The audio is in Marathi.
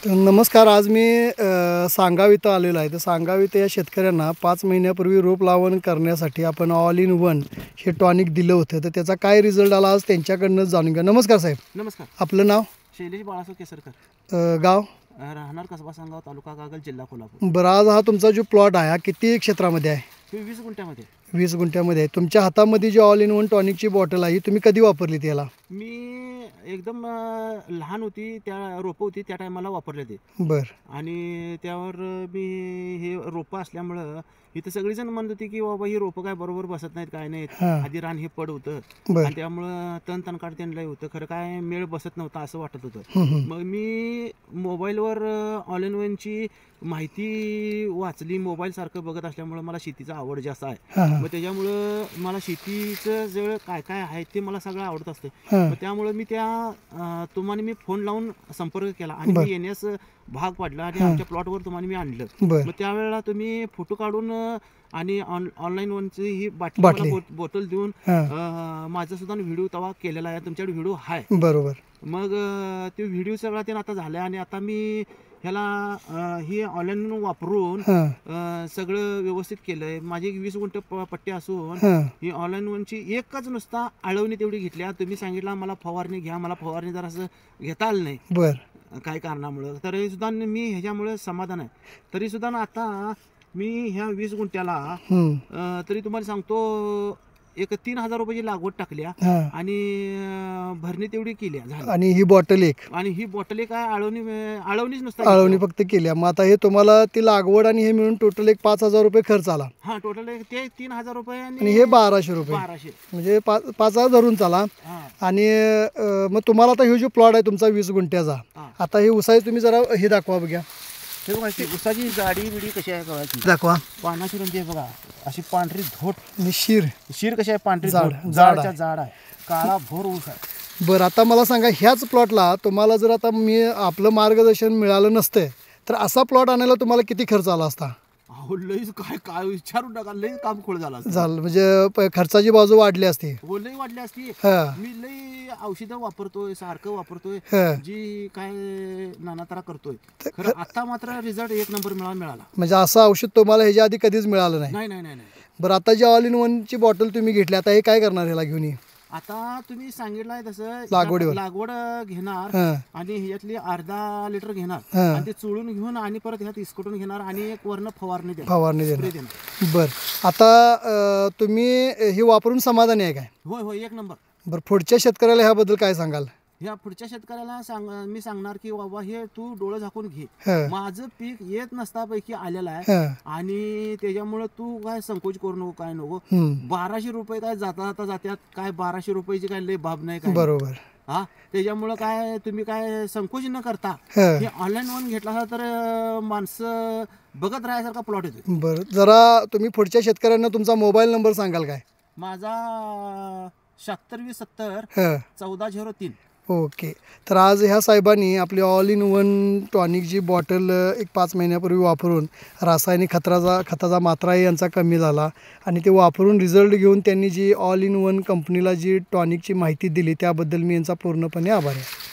नमस्कार. आज मी सांगाव इथं आलेलो आहे. तर सांगाव इथं या शेतकऱ्यांना 5 महिन्यापूर्वी रोप लावण करण्यासाठी आपण ऑल इन वन हे टॉनिक दिलं होतं. तर त्याचा काय रिझल्ट आला आज त्यांच्याकडनं जाणून घ्या. नमस्कार साहेब. नमस्कार. आपलं नाव? शैलेश बाळासाहेब केसरकर. गाव? राहणार कसबा सांगाव, तालुका कागल, जिल्हा कोल्हापूर. बरं, आज हा तुमचा जो प्लॉट आहे हा किती क्षेत्रामध्ये आहे? 20 गुंठ्यामध्ये. 20 गुंठ्यामध्ये आहे. तुमच्या हातामध्ये जी ऑल इन वन टॉनिकची बॉटल आहे तुम्ही कधी वापरली त्याला? मी एकदम लहान होती, त्या रोपं होती त्या टायमाला वापरले ते. बरं. आणि त्यावर मी हे रोपं असल्यामुळं इथं सगळीजण म्हणत होती की बाबा ही रोपं काय बरोबर बसत नाहीत, काय नाहीत. आधी रान हे पड होतं आणि त्यामुळं तण काढ त्यांना होतं, खरं काय मेळ बसत नव्हता असं वाटत होतं. मग मी मोबाईलवर ऑल इन वनची माहिती वाचली. मोबाईल सारखं बघत असल्यामुळं मला शेतीचा आवड जास्त आहे. मग त्याच्यामुळं मला शेतीचं जे काय काय आहे ते मला सगळं आवडत असतं. मग त्यामुळं मी त्या तुम्हाला मी फोन लावून संपर्क केला आणि मी येण्यास भाग पडला आणि आमच्या प्लॉटवर तुम्हाला मी आणलं. मग त्यावेळेला तुम्ही फोटो काढून आणि ऑनलाईन वनची ही बॉटल देऊन माझा सुद्धा व्हिडिओ तेव्हा केलेला आहे. तुमच्याकडे व्हिडिओ आहे. बरोबर. मग ते व्हिडिओ सगळा ते आता झालं आणि आता मी ह्याला ही ऑनलाईन वापरून सगळं व्यवस्थित केलंय. माझी 20 गुंठ पट्टी असून ही ऑनलाईन वनची एकच नुसता आळवणी तेवढी घेतली. तुम्ही सांगितलं मला फवारणी घ्या, मला फवारणी जर असं घेता आलं नाही बरं काय कारणामुळं, तरी सुद्धा मी ह्याच्यामुळे समाधान आहे. तरी सुद्धा आता मी ह्या 20 गुंठ्याला तरी तुम्हाला सांगतो एक 3000 रुपयाची लागवड टाकल्या आणि भरणी तेवढी केल्या. आणि ही बॉटल एक काय आळवणीच नुसतं आळवणी फक्त केल्या. मग आता हे तुम्हाला ती लागवड आणि हे मिळून टोटल एक 5000 रुपये खर्च आला. हा, टोटल ते 3000 रुपये आणि हे 1200 रुपये. म्हणजे 5000 धरून चाला. आणि मग तुम्हाला आता हे जो प्लॉट आहे तुमचा 20 गुंठ्याचा, आता हे उसाई तुम्ही जरा हे दाखवा बघा. हे बघा उसाची जाडी बिडी कशी आहे बघा, दाखवा. पानाची रुंदी आहे बघा, अशी पांढरी धोट. शिर कशी आहे, पांढरी जाड आहे, काळा भोर ऊस आहे. बरं, आता मला सांगा ह्याच प्लॉटला तुम्हाला जर आता मी आपलं मार्गदर्शन मिळालं नसतं तर असा प्लॉट आणायला तुम्हाला किती खर्च आला असता? लईच काय विचारू नका, लई काम खोळ झालं. म्हणजे खर्चाची बाजू वाढली असती. लई वाढली असती. मी लई औषधं वापरतोय, सारखं वापरतोय, जी काय नाना तरा करतोय. खरं आता मात्र रिझल्ट एक नंबर मिळाला. म्हणजे असं औषध तुम्हाला ह्याच्या आधी कधीच मिळालं नाही? नाही. बरं, आता जी ऑल इन वनची बॉटल तुम्ही घेतली, आता हे काय करणार ह्याला घेऊन? आता तुम्ही सांगितलंय तसं लागवड घेणार आणि ह्याच्यातली अर्धा लिटर घेणार आणि ते चोळून घेऊन आणि परत ह्यात इसकटून घेणार आणि एक वर्ण फवारणी देणार. बर, आता तुम्ही हे वापरून समाधानी आहे काय? होय, एक नंबर. बरं, पुढच्या शेतकऱ्याला ह्याबद्दल काय सांगाल? ह्या पुढच्या शेतकऱ्याला मी सांगणार की बाबा हे तू डोळं झाकून घे. माझं पीक येत नसतापैकी आलेलं आहे आणि त्याच्यामुळे तू काय संकोच करू नको, काय नको. 1200 रुपये काय जात्यात, काय 1200 रुपयाची काय लय बाब नाही काय. बरोबर. हा, त्याच्यामुळे काय तुम्ही काय संकोच न करता हे ऑनलाईन वन घेतला तर माणसं बघत राहायसारखा प्लॉट येतो. बरं, जरा तुम्ही पुढच्या शेतकऱ्यांना तुमचा मोबाईल नंबर सांगाल काय? माझा 762070 1403. ओके. तर आज ह्या साहेबांनी आपली ऑल इन वन टॉनिक जी बॉटल एक 5 महिन्यापूर्वी वापरून रासायनिक खताचा मात्राही यांचा कमी झाला आणि ते वापरून रिझल्ट घेऊन त्यांनी जी ऑल इन वन कंपनीला जी टॉनिकची माहिती दिली त्याबद्दल मी यांचा पूर्णपणे आभारी आहे.